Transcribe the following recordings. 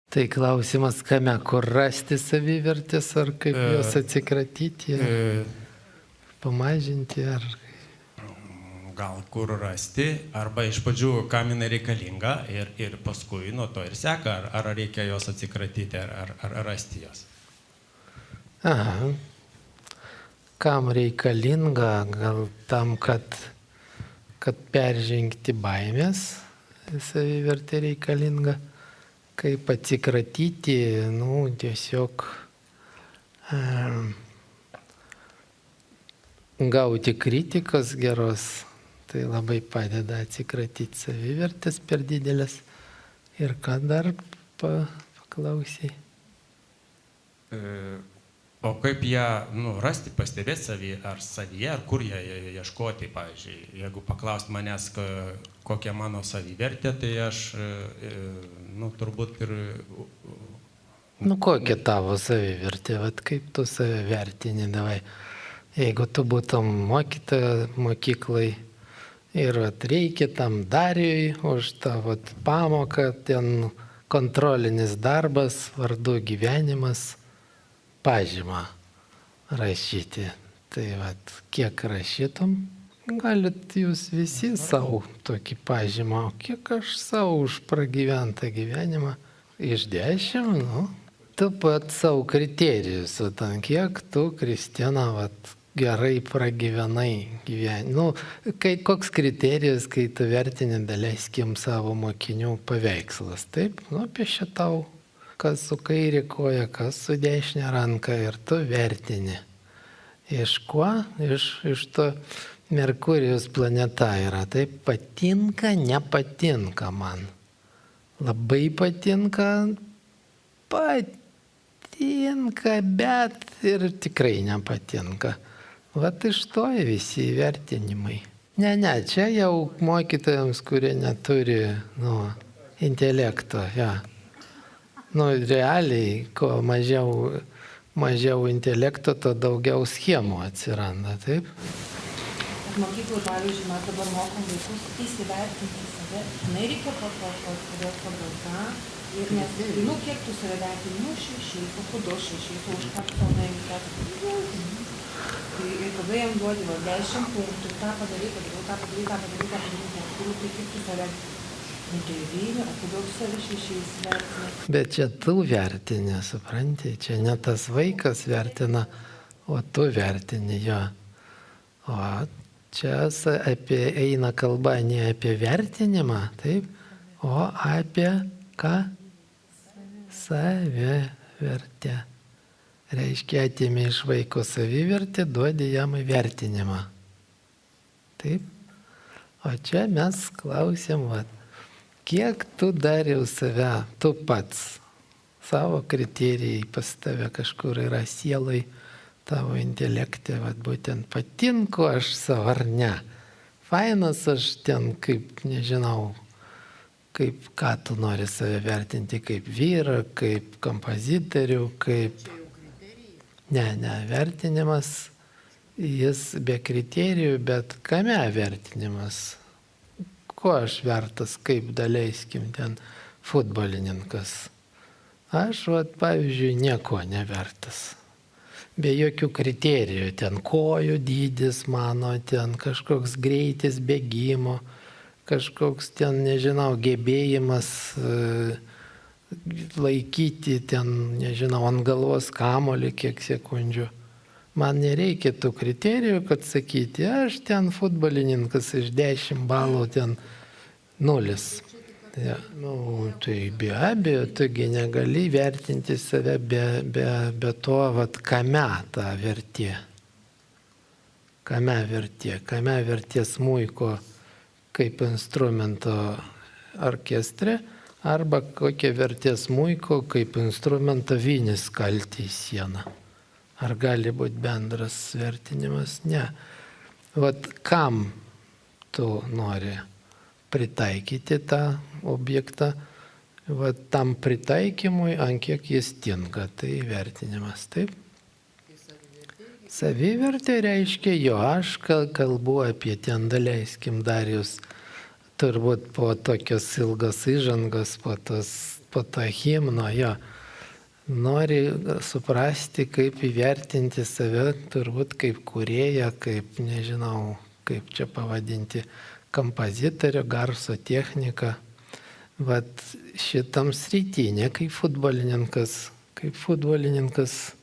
Tai klausimas, kame, kur rasti savivertės, ar kaip jos atsikratyti, pamažinti, ar... Gal kur rasti, arba iš pradžių, kam jinai reikalinga ir paskui nuo to ir seka, ar reikia jos atsikratyti, ar rasti jos. Aha. Kam reikalinga, gal tam, kad peržengti baimės, savivertė reikalinga. Kaip atsikratyti, tiesiog gauti kritikos geros, tai labai padeda atsikratyti savivertės per didelės. Ir ką dar paklausai? O kaip ją rasti, pastebėti savyje, ar kur ją ieškoti, pavyzdžiui, jeigu paklaust manęs, kokia mano savivertė, tai aš, turbūt ir... Kokia tavo savivertė, kaip tu save vertini, davai. Jeigu tu būtum mokytoja mokyklai ir reikia tam Darijui už tą pamoką, ten kontrolinis darbas, vardu gyvenimas, pažymą rašyti. Tai kiek rašytum, galit jūs visi savo tokį pažymą, o kiek aš savo už pragyventą gyvenimą iš 10, tu pat savo kriterijus, kiek tu, Kristina, gerai pragyvenai gyvenimą. Koks kriterijus, kai tu vertini, daleiskim savo mokinių paveikslas, taip, piešia tau, kas su kairė koja, kas su dešinė ranka ir tu vertini. Iš kuo? Iš to Merkurijos planeta yra. Taip patinka, nepatinka man. Labai patinka, bet ir tikrai nepatinka. Iš to visi vertinimai. Ne, čia jau mokytojams, kurie neturi intelekto. Ja. Realiai, kuo mažiau intelekto, to daugiau schemų atsiranda, taip? Mokykloje, pavyzdžiui, mes dabar mokom vaikus įsivertinti save. Reikia pagal ką. Ir nes, kiek tu save vertini, 6, o kodėl 6, o už ką tu neįvertini. Ir tada jam duodi 10 punktų, tą padarai, tai kaip tu save 9, o kodėl tu save 6 vertini. Bet čia tu vertini, supranti, čia ne tas vaikas vertina, o tu vertini jo. O čia eina kalba ne apie vertinimą, taip, o apie ką? Savivertę. Reiškia, atimi iš vaiko savivertę, duodi jam įvertinimą. Taip? O čia mes klausėm, kiek tu dariau save, tu pats, savo kriterijai pas tave kažkur yra sielai, tavo intelekte, būtent patinku aš savo ar ne. Fainas aš ten kaip, nežinau, kaip ką tu nori save vertinti, kaip vyrą, kaip kompozitorių, kaip... Ne, vertinimas, jis be kriterijų, bet kame vertinimas? Ko aš vertas, kaip daleiskim ten futbolininkas? Aš, pavyzdžiui, nieko nevertas. Be jokių kriterijų, ten kojų dydis mano, ten kažkoks greitis bėgimo, kažkoks ten, nežinau, gebėjimas laikyti ten, nežinau, ant galvos kamuolį kiek sekundžių. Man nereikia tų kriterijų, kad sakyti, aš ten futbolininkas iš 10 balų, ten 0. Ja. Tai be abejo, tugi negali vertinti save be to, kame ta vertė. Kame vertė smuiko kaip instrumento orkestre, arba kokia vertė smuiko kaip instrumento vinis kalti į sieną. Ar gali būti bendras vertinimas? Ne. Kam tu nori pritaikyti tą objektą, tam pritaikymui, ant kiek jis tinka, tai vertinimas, taip? Savivertė reiškia, aš kalbu apie ten, daleiskim, Darijus, turbūt po tokios ilgos įžangos, po tos po to himno, jo. Nori suprasti, kaip įvertinti save, turbūt kaip kūrėją, kaip, nežinau, kaip čia pavadinti, kompozitorių, garso techniką. Vat šitam srity, ne kaip futbolininkas. Kaip futbolininkas,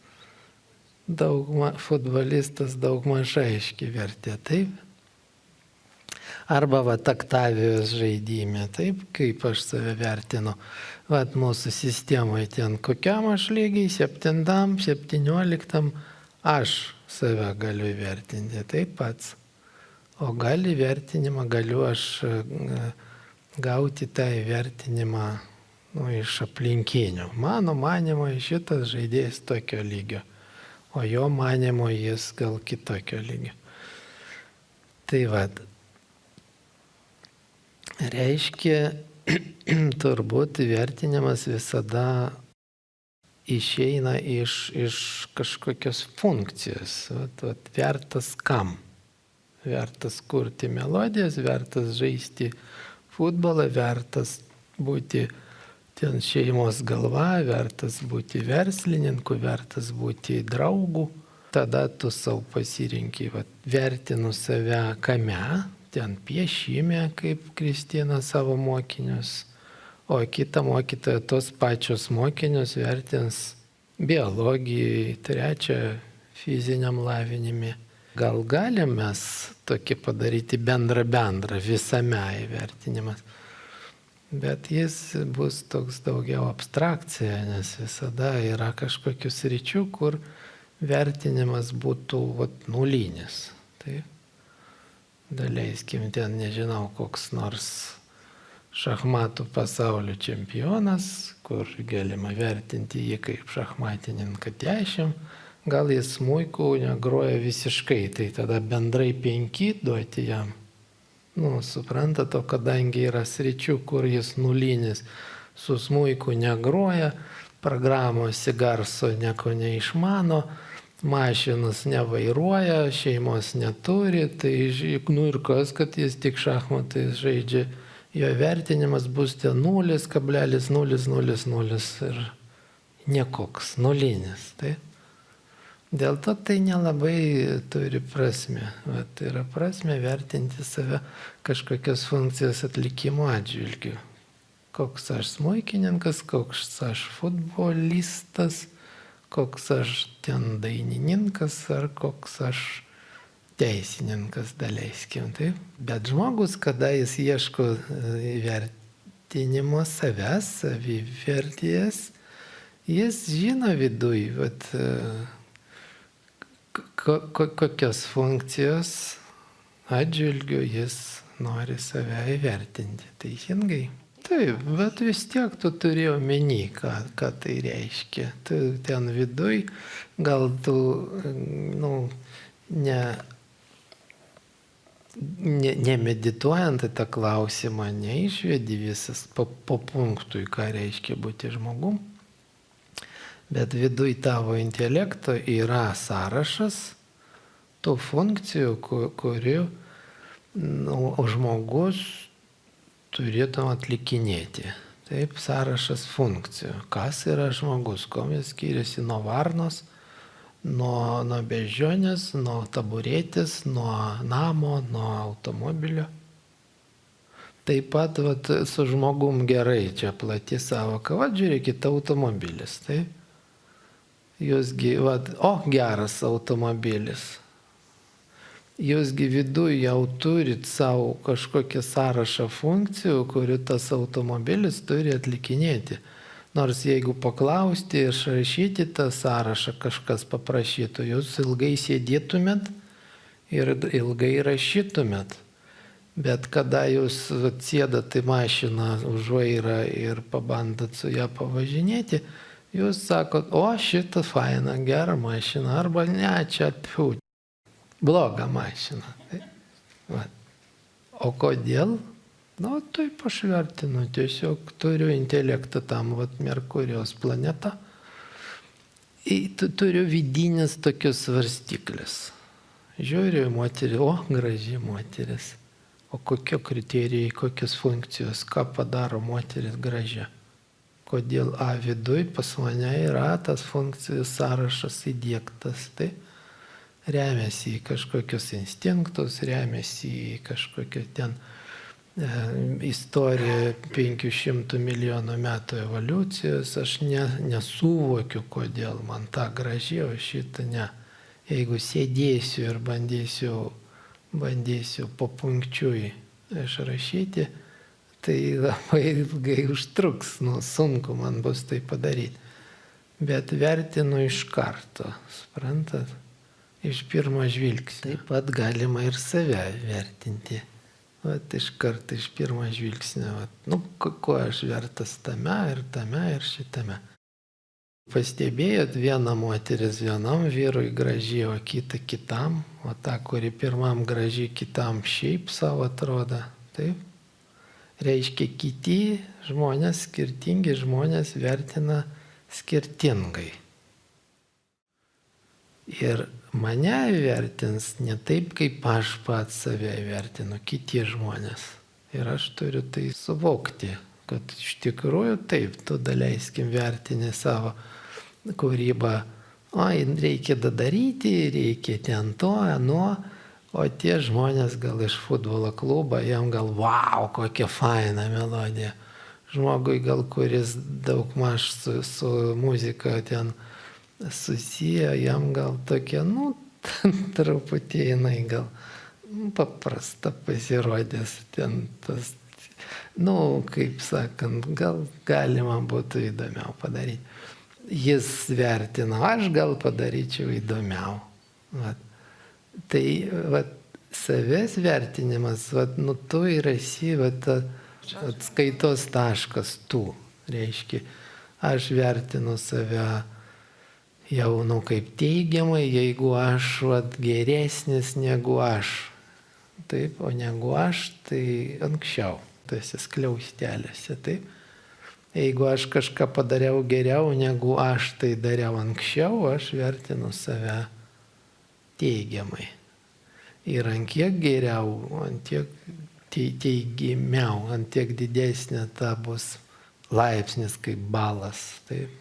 futbolistas daug mažai aiškiai vertė, taip? Arba vat Oktavijos žaidime, taip, kaip aš save vertinu. Vat mūsų sistemoje ten, kokiam aš lygiai, 7, 17, aš save galiu įvertinti, taip pats. O gal įvertinimą galiu aš gauti tą įvertinimą iš aplinkinių. Mano manimo, šitas žaidėjas tokio lygio, o jo manimo jis gal kitokio lygio. Tai vad, reiškia, turbūt įvertinimas visada išeina iš kažkokios funkcijos. Vat, vertas kam? Vertas kurti melodijas, vertas žaisti futbolą, vertas būti ten šeimos galva, vertas būti verslininku, vertas būti draugu. Tada tu savo pasirinki, vertinu save kame, ten piešime, kaip Kristina savo mokinius, o kitą mokytoją tos pačios mokinius vertins biologijai, 3 fiziniam lavinimui. Gal galim mes tokį padaryti bendrą visame įvertinimas. Bet jis bus toks daugiau abstrakcija, nes visada yra kažkokių sričių, kur vertinimas būtų nulinis. Taip? Daleiskim, ten nežinau, koks nors šachmatų pasaulio čempionas, kur galima vertinti jį kaip šachmatininką 10, gal jis smuiku negroja visiškai, tai tada bendrai 5 duoti jam. Suprantat, o kadangi yra sričių, kur jis nulinis, su smuiku negroja, programose garso nieko neišmano, mašinas nevairuoja, šeimos neturi, tai ir kas, kad jis tik šachmatais žaidžia, jo vertinimas bus ten 0,000 ir nekoks, nulinis. Tai? Dėl to tai nelabai turi prasme. Vat yra prasme vertinti save kažkokios funkcijos atlikimo atžvilgiu. Koks aš smuikininkas, koks aš futbolistas, koks aš ten dainininkas ar koks aš teisininkas, daleiskim. Taip? Bet žmogus, kada jis ieško įvertinimo savęs, savivertės, jis žino viduj, vat, kokios funkcijos atžvilgiu jis nori save įvertinti. Teisingai. Taip, bet vis tiek tu turi omeny, ką tai reiškia. Tu ten viduj, gal tu nemedituojant tą klausimą, neišvedi visas po punktui, ką reiškia būti žmogum. Bet viduj tavo intelekto yra sąrašas tų funkcijų, kurių žmogus turėtų atlikinėti. Taip, sąrašas funkcijų. Kas yra žmogus, kuo jis skiriasi nuo varnos, nuo beždžionės, nuo taburetės, nuo namo, nuo automobilio. Taip pat su žmogum gerai, čia plati savoka, žiūrėkite, automobilis. Taip. Jūsgi, geras automobilis. Jūsgi viduje jau turit savo kažkokią sąrašą funkcijų, kurių tas automobilis turi atlikinėti. Nors jeigu paklausti ir išrašyti tą sąrašą, kažkas paprašytų, jūs ilgai sėdėtumėt ir ilgai rašytumėt. Bet kada jūs sėdat į mašiną už vairą ir pabandot su ją pavažinėti, jūs sakot, o šitą fainą, gerą mašiną, arba ne, čia blogą mašiną. O kodėl? Taip aš vertinu, tiesiog turiu intelektą tam, Merkurijos planetą. Turiu vidinės tokius svarstyklis. Žiūriu moterį, graži moteris. O kokio kriterijai, kokios funkcijos, ką padaro moteris gražia? kodėl A viduj pas mane yra tas funkcijų sąrašas įdėktas. Tai remiasi į kažkokius instinktus, remiasi į kažkokią ten istoriją 500 milijonų metų evoliucijos. Aš nesuvokiu, kodėl man ta graži, o šitą ne. Jeigu sėdėsiu ir bandysiu papunkčiui išrašyti, tai labai ilgai užtruks, sunku man bus tai padaryti. Bet vertinu iš karto, suprantat, iš pirmo žvilgsnio. Taip pat galima ir save vertinti. Vat iš karto, iš pirmo žvilgsnio, ko aš vertas tame ir šitame. Pastebėjot, viena moteris vienam vyrui graži, o kita kitam, o ta, kuri pirmam graži, kitam šiaip savo atrodo. Taip? Reiškia, kiti žmonės, skirtingi žmonės vertina skirtingai. Ir mane vertins ne taip, kaip aš pats save vertinu, kiti žmonės. Ir aš turiu tai suvokti, kad iš tikrųjų taip, tu daleiskim vertini savo kūrybą, reikia daryti, reikia ten to, o tie žmonės gal iš futbolo klubo, jam gal, wow, kokia faina melodija. Žmogui gal, kuris daugmaž su muzika ten susiję, jam gal tokia, truputį jinai gal paprasta pasirodės ten tas, kaip sakant, gal galima būtų įdomiau padaryti. Jis vertina, aš gal padaryčiau įdomiau. Tai savęs vertinimas, tu ir esi atskaitos taškas, tu, reiškia. Aš vertinu save jau kaip teigiamai, jeigu aš geresnis negu aš. Taip, o negu aš, tai anksčiau, tuose skliausteliuose, taip. Jeigu aš kažką padariau geriau negu aš tai dariau anksčiau, aš vertinu save teigiamai. Ir ant kiek geriau, ant tiek teigiamiau, ant tiek didesnė ta bus laipsnis kaip balas. Taip.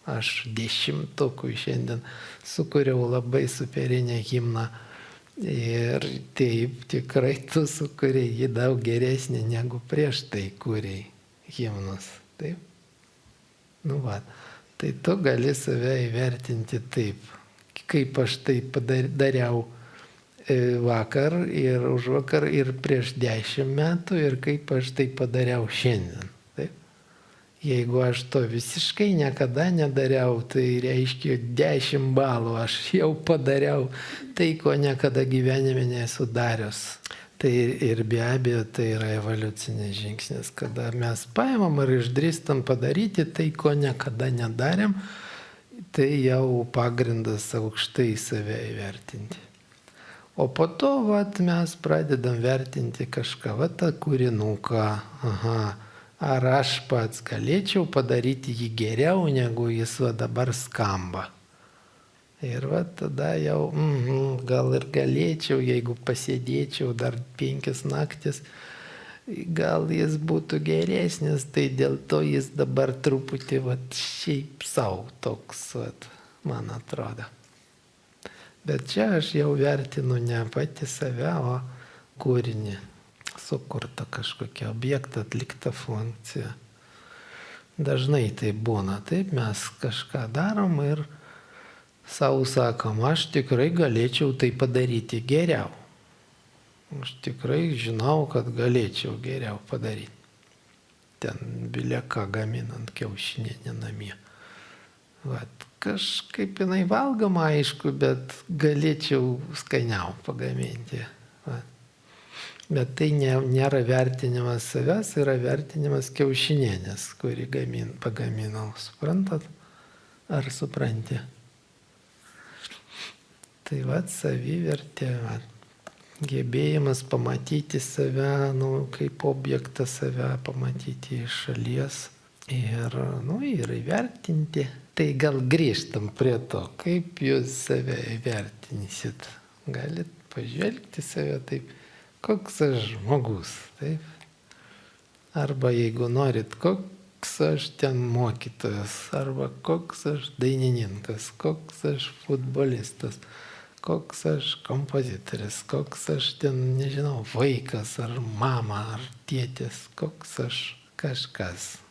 Aš 10 šiandien sukūriau labai superinę himną. Ir taip, tikrai tu sukūrei jį daug geresnį negu prieš tai kūrei himnus. Taip. Tai tu gali save įvertinti taip, kaip aš tai dariau vakar ir užvakar ir prieš 10 metų ir kaip aš tai padariau šiandien. Taip. Jeigu aš to visiškai niekada nedariau, tai reiškia 10 balų, aš jau padariau tai, ko niekada gyvenime nesu daręs. Tai ir be abejo tai yra evoliucinis žingsnis, kada mes paimam ir išdrįstam padaryti tai, ko niekada nedarėm, tai jau pagrindas aukštai save įvertinti. O po to mes pradedam vertinti kažką, tą kūrinuką, ar aš pats galėčiau padaryti jį geriau, negu jis dabar skamba. Ir tada jau, gal ir galėčiau, jeigu pasėdėčiau dar 5 naktis, gal jis būtų geresnis, tai dėl to jis dabar truputį šiaip savo toks, man atrodo. Bet čia aš jau vertinu ne pati save, o kūrinį, sukurtą kažkokią objektą, atliktą funkciją. Dažnai tai būna, taip mes kažką darom ir sau sakom, aš tikrai galėčiau tai padaryti geriau. Aš tikrai žinau, kad galėčiau geriau padaryti. Ten bilieką gaminant kiaušinienę namie. Kažkaip jinai valgoma, aišku, bet galėčiau skaniau pagaminti. Bet tai nėra vertinimas savęs, yra vertinimas kiaušinienės, kurį pagaminau. Suprantat? Ar supranti? Tai savivertė, gebėjimas pamatyti save, kaip objektą save, pamatyti iš šalies ir įvertinti. Tai gal grįžtam prie to, kaip jūs save įvertinsit. Galit pažvelgti save taip, koks aš žmogus, taip. Arba jeigu norit, koks aš ten mokytojas, arba koks aš dainininkas, koks aš futbolistas, koks aš kompozitorius, koks aš ten, nežinau, vaikas, ar mama, ar tėtis, koks aš kažkas.